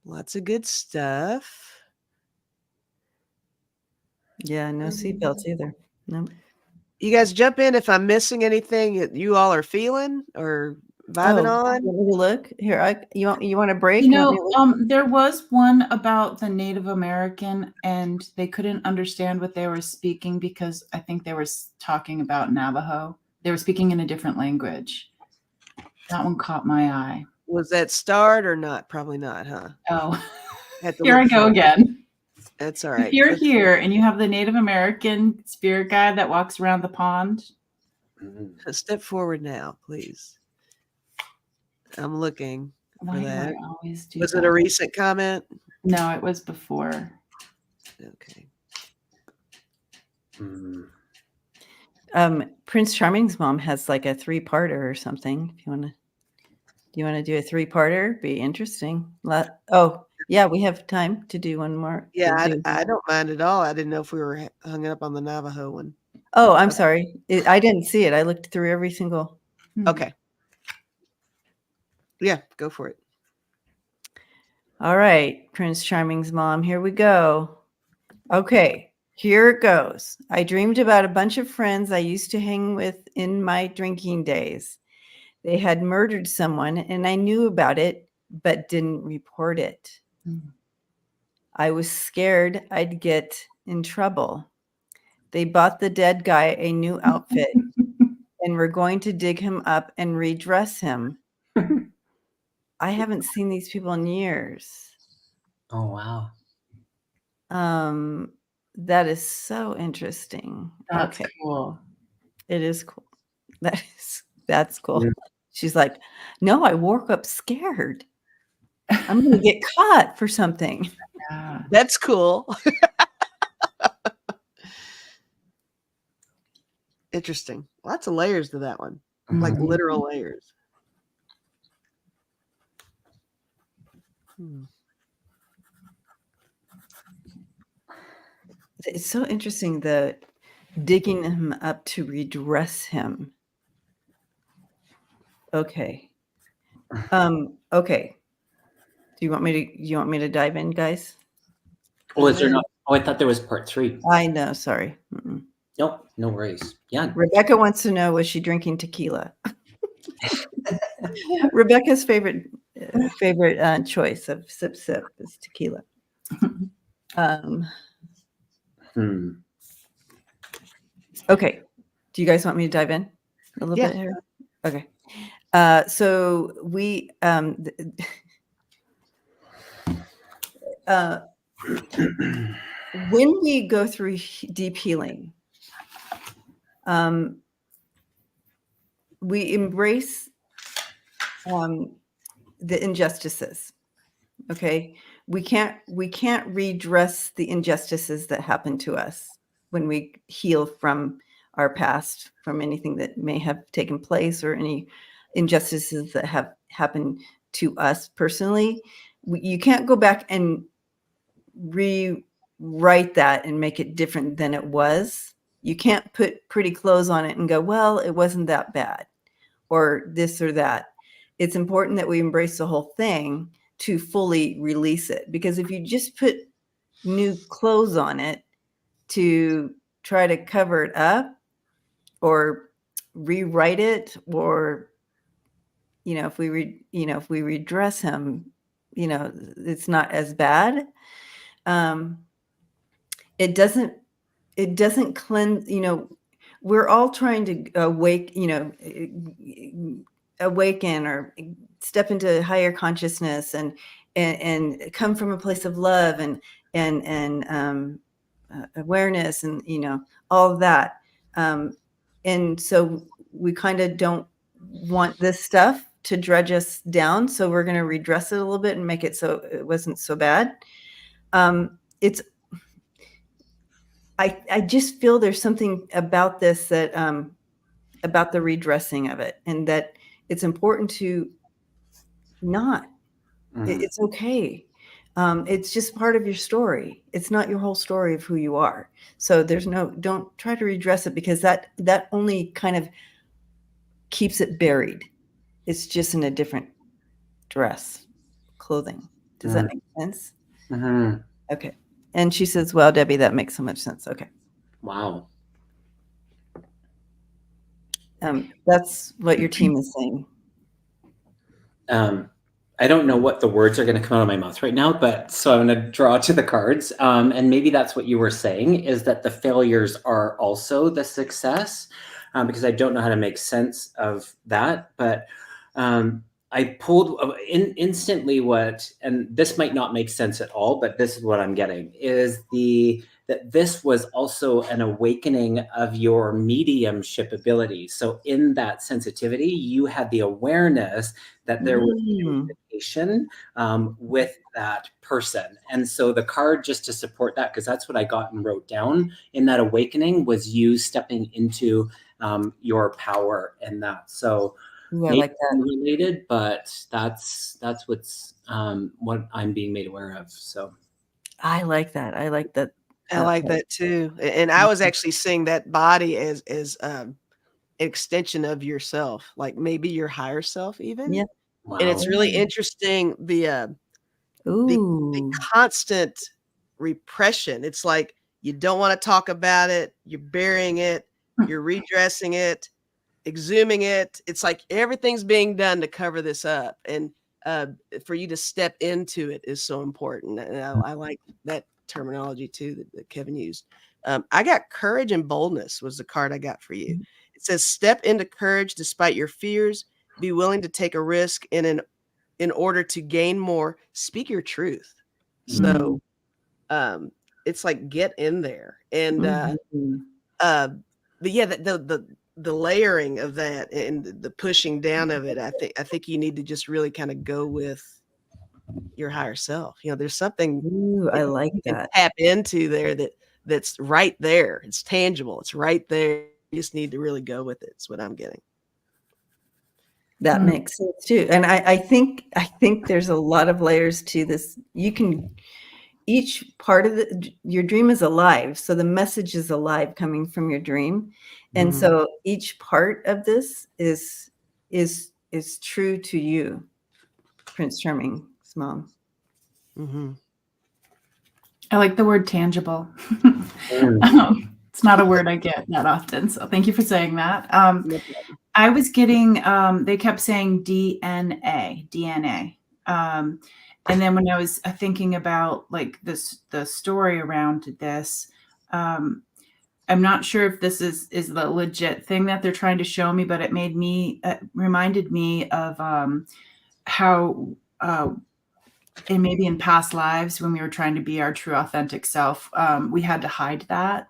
Lots of good stuff. Yeah, no seatbelts either. No. You guys jump in if I'm missing anything that you all are feeling or vibing on. You want me to look here? You want a break? There was one about the Native American, and they couldn't understand what they were speaking because I think they were talking about Navajo. They were speaking in a different language. That one caught my eye. Was that starred or not? Probably not, huh? Oh, here I go again. That's all right. If you're here and you have the Native American spirit guide that walks around the pond, step forward now, please. I'm looking for that. Was it a recent comment? No, it was before. Okay. Prince Charming's mom has like a 3-parter or something. If do you want to do a 3-parter? Be interesting. Yeah, we have time to do one more. Yeah, I don't mind at all. I didn't know if we were hung up on the Navajo one. Oh, I'm sorry. I didn't see it. I looked through every single. Okay. Yeah, go for it. All right, Prince Charming's mom. Here we go. Okay, here it goes. I dreamed about a bunch of friends I used to hang with in my drinking days. They had murdered someone, and I knew about it, but didn't report it. I was scared I'd get in trouble. They bought the dead guy a new outfit and were going to dig him up and redress him. I haven't seen these people in years. Oh, wow. That is so interesting. That's cool. It is cool. That's cool. Yeah. She's like, no, I woke up scared. I'm going to get caught for something. Yeah. That's cool. Interesting. Lots of layers to that one. Like literal layers. It's so interesting, the digging him up to redress him. Okay. Okay. Do you want me to dive in, guys? Oh, is there not? Oh, I thought there was part 3. I know, sorry. Nope, no worries. Yeah. Rebecca wants to know, was she drinking tequila? Rebecca's favorite choice of sip is tequila. Okay. Do you guys want me to dive in a little bit here? Okay. So we when we go through deep healing, we embrace the injustices. Okay. We can't redress the injustices that happen to us when we heal from our past, from anything that may have taken place or any injustices that have happened to us personally. You can't go back and write that and make it different than it was. You can't put pretty clothes on it and go, well, it wasn't that bad, or this or that. It's important that we embrace the whole thing to fully release it. Because if you just put new clothes on it to try to cover it up or rewrite it, or, if we redress him, it's not as bad. It doesn't cleanse, we're all trying to awaken or step into higher consciousness and come from a place of love and awareness and, all of that. And so we kind of don't want this stuff to dredge us down. So we're going to redress it a little bit and make it so it wasn't so bad. I just feel there's something about this that, about the redressing of it, and that it's important to not, it's okay. It's just part of your story. It's not your whole story of who you are. So don't try to redress it, because that only kind of keeps it buried. It's just in a different clothing. Does that make sense? Mm-hmm. Okay. And she says, well, Debbie, that makes so much sense. Okay. Wow. That's what your team is saying. I don't know what the words are going to come out of my mouth right now, but so I'm going to draw to the cards. And maybe that's what you were saying, is that the failures are also the success, because I don't know how to make sense of that. But I pulled instantly and this might not make sense at all, but this is what I'm getting, is that this was also an awakening of your mediumship ability. So in that sensitivity, you had the awareness that there was communication with that person. And so the card, just to support that, because that's what I got and wrote down in that awakening, was you stepping into your power in that. So I like that. related, but that's what's what I'm being made aware of. So I like that. I like that. I like that too. And I was actually seeing that body as an extension of yourself, like maybe your higher self even. Yeah. Wow. And it's really interesting, the constant repression. It's like you don't want to talk about it, you're burying it, you're redressing it, exhuming it. It's like everything's being done to cover this up, and for you to step into it is so important. And I like that terminology too that Kevin used. I got courage and boldness was the card I got for you. It says, step into courage despite your fears, be willing to take a risk in order to gain more, speak your truth. So it's like, get in there. And but yeah, the layering of that and the pushing down of it, I think you need to just really kind of go with your higher self. There's something I like that. Tap into there that's right there. It's tangible. It's right there. You just need to really go with it. It's what I'm getting. That makes sense too. And I think there's a lot of layers to this. Each part of your dream is alive. So the message is alive coming from your dream. And so each part of this is true to you, Prince Charming's mom. I like the word tangible. It's not a word I get that often. So thank you for saying that. I was getting, they kept saying DNA. And then when I was thinking about like the story around this, I'm not sure if this is the legit thing that they're trying to show me, but it reminded me of how, and maybe in past lives when we were trying to be our true authentic self, we had to hide that.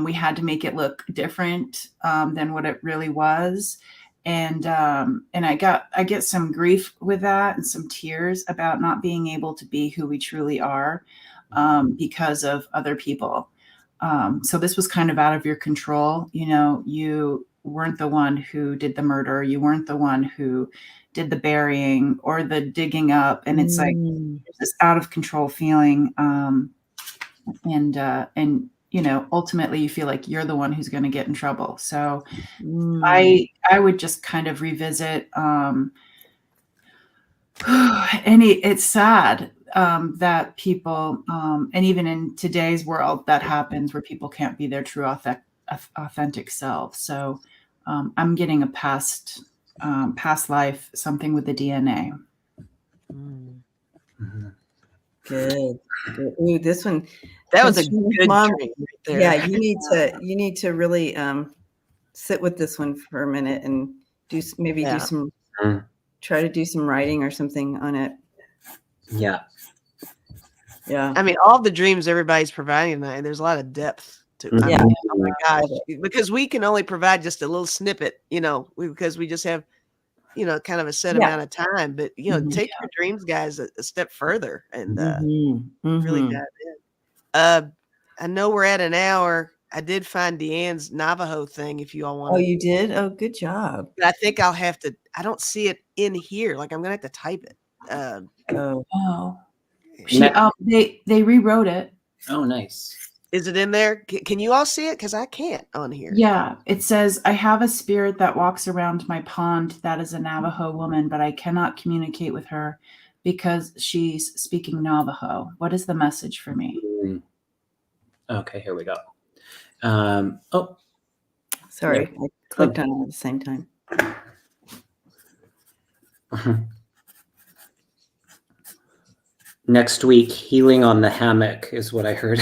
We had to make it look different than what it really was. And I get some grief with that and some tears about not being able to be who we truly are because of other people. So this was kind of out of your control. You weren't the one who did the murder. You weren't the one who did the burying or the digging up. And it's like this out of control feeling. and ultimately you feel like you're the one who's going to get in trouble. So I would just kind of revisit. And it's sad that people, and even in today's world, that happens where people can't be their true authentic self. So I'm getting a past life, something with the DNA. Good. Ooh, this one. That was a good Mom, dream right there. yeah, you need to really sit with this one for a minute and try to do some writing or something on it. Yeah. Yeah. I mean, all the dreams everybody's providing tonight, there's a lot of depth to it. Yeah. Oh my gosh. Because we can only provide just a little snippet, because we just have, kind of a set amount of time. But, take your dreams, guys, a step further and really dive in. I know we're at an hour. I did find Deanne's Navajo thing if you all want. Oh, you did? Oh, good job. But I think I'll have to, I don't see it in here. Like I'm going to have to type it. They rewrote it. Oh, nice. Is it in there? Can you all see it? Because I can't on here. Yeah, it says, I have a spirit that walks around my pond that is a Navajo woman, but I cannot communicate with her because she's speaking Navajo. What is the message for me? Okay, here we go. Sorry, I clicked on it at the same time. Next week, healing on the hammock is what I heard.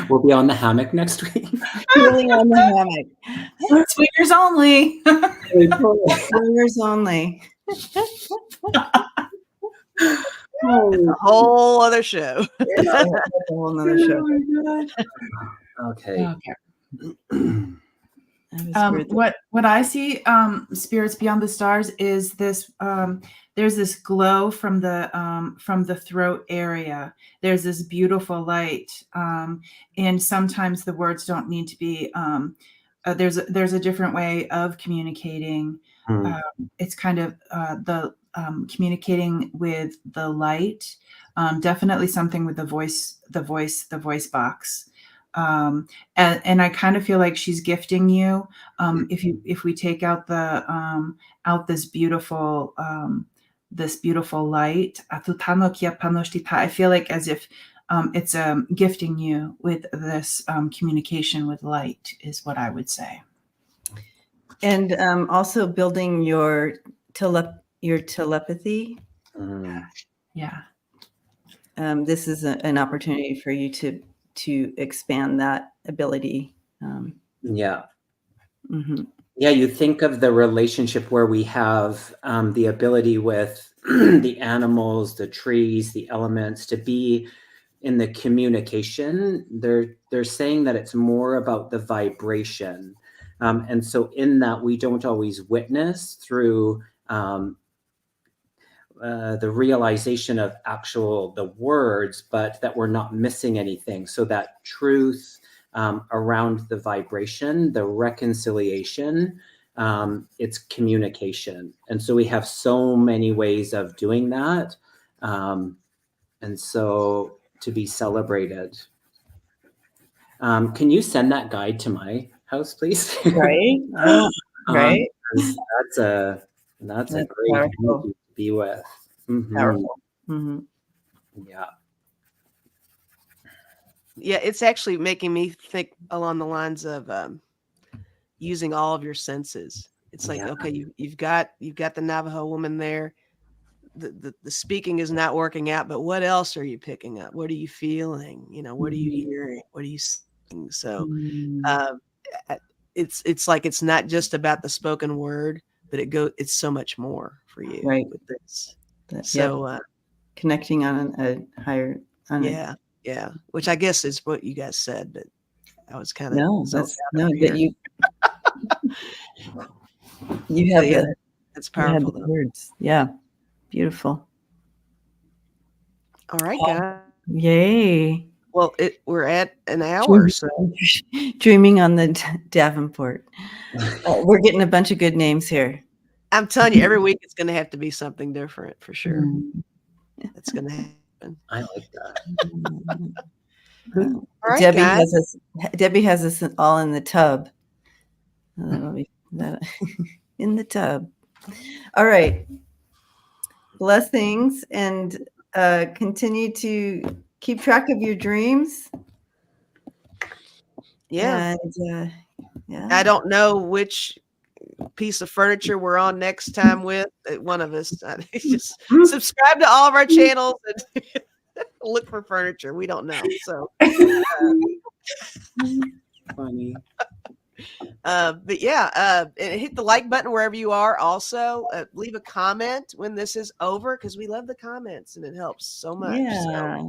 We'll be on the hammock next week. Healing on the hammock. Swingers only. Swingers only. A whole other show. A whole other show. Okay. What I see, spirits beyond the stars, is this. There's this glow from the throat area. There's this beautiful light, and sometimes the words don't need to be. There's a different way of communicating. It's kind of the communicating with the light. Definitely something with the voice box. And I kind of feel like she's gifting you. If we take out this beautiful light, I feel like as if it's gifting you with this communication with light is what I would say. And also building your telepathy. Yeah. This is an opportunity for you to expand that ability. Yeah. Yeah, you think of the relationship where we have the ability with the animals, the trees, the elements to be in the communication. They're saying that it's more about the vibration. And so in that, we don't always witness through the realization of the words, but that we're not missing anything. So that truth around the vibration, the reconciliation, it's communication. And so we have so many ways of doing that. And so to be celebrated. Can you send that guide to my house, please? Right. Right. That's a great powerful. to be with. Powerful. Yeah. Yeah, it's actually making me think along the lines of using all of your senses. It's like, okay, you've got the Navajo woman there. The speaking is not working out, but what else are you picking up? What are you feeling? What are you hearing? What are you seeing? So it's like it's not just about the spoken word, but it's so much more for you with this. So connecting on a higher yeah, which I guess is what you guys said, but I was kind of you have that's powerful. The words. Yeah, beautiful. All right, guys. Yay! Well, we're at an hour, so dreaming on the Davenport. We're getting a bunch of good names here. I'm telling you, every week it's going to have to be something different for sure. It's going to happen. I like that. All right, Debbie guys. has us. Debbie has us all in the tub. In the tub. All right. Blessings, and continue to keep track of your dreams. Yeah. And yeah. I don't know which piece of furniture we're on next time with. One of us. Just subscribe to all of our channels and look for furniture. We don't know. So Funny. but yeah, and hit the like button wherever you are. Also, leave a comment when this is over, because we love the comments and it helps so much. Yeah.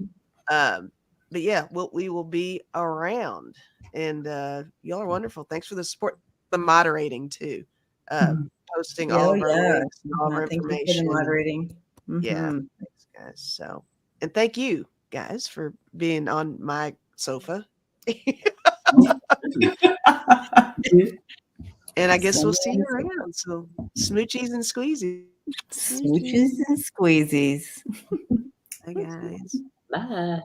So, but yeah, we will be around, and y'all are wonderful. Thanks for the support, the moderating too, posting all of our links, and all of our Thank information. you for the moderating. Yeah, thanks, guys. So, and thank you guys for being on my sofa. And I guess we'll see you around. So smoochies and squeezies. Smooches and squeezies. Bye, guys. Bye.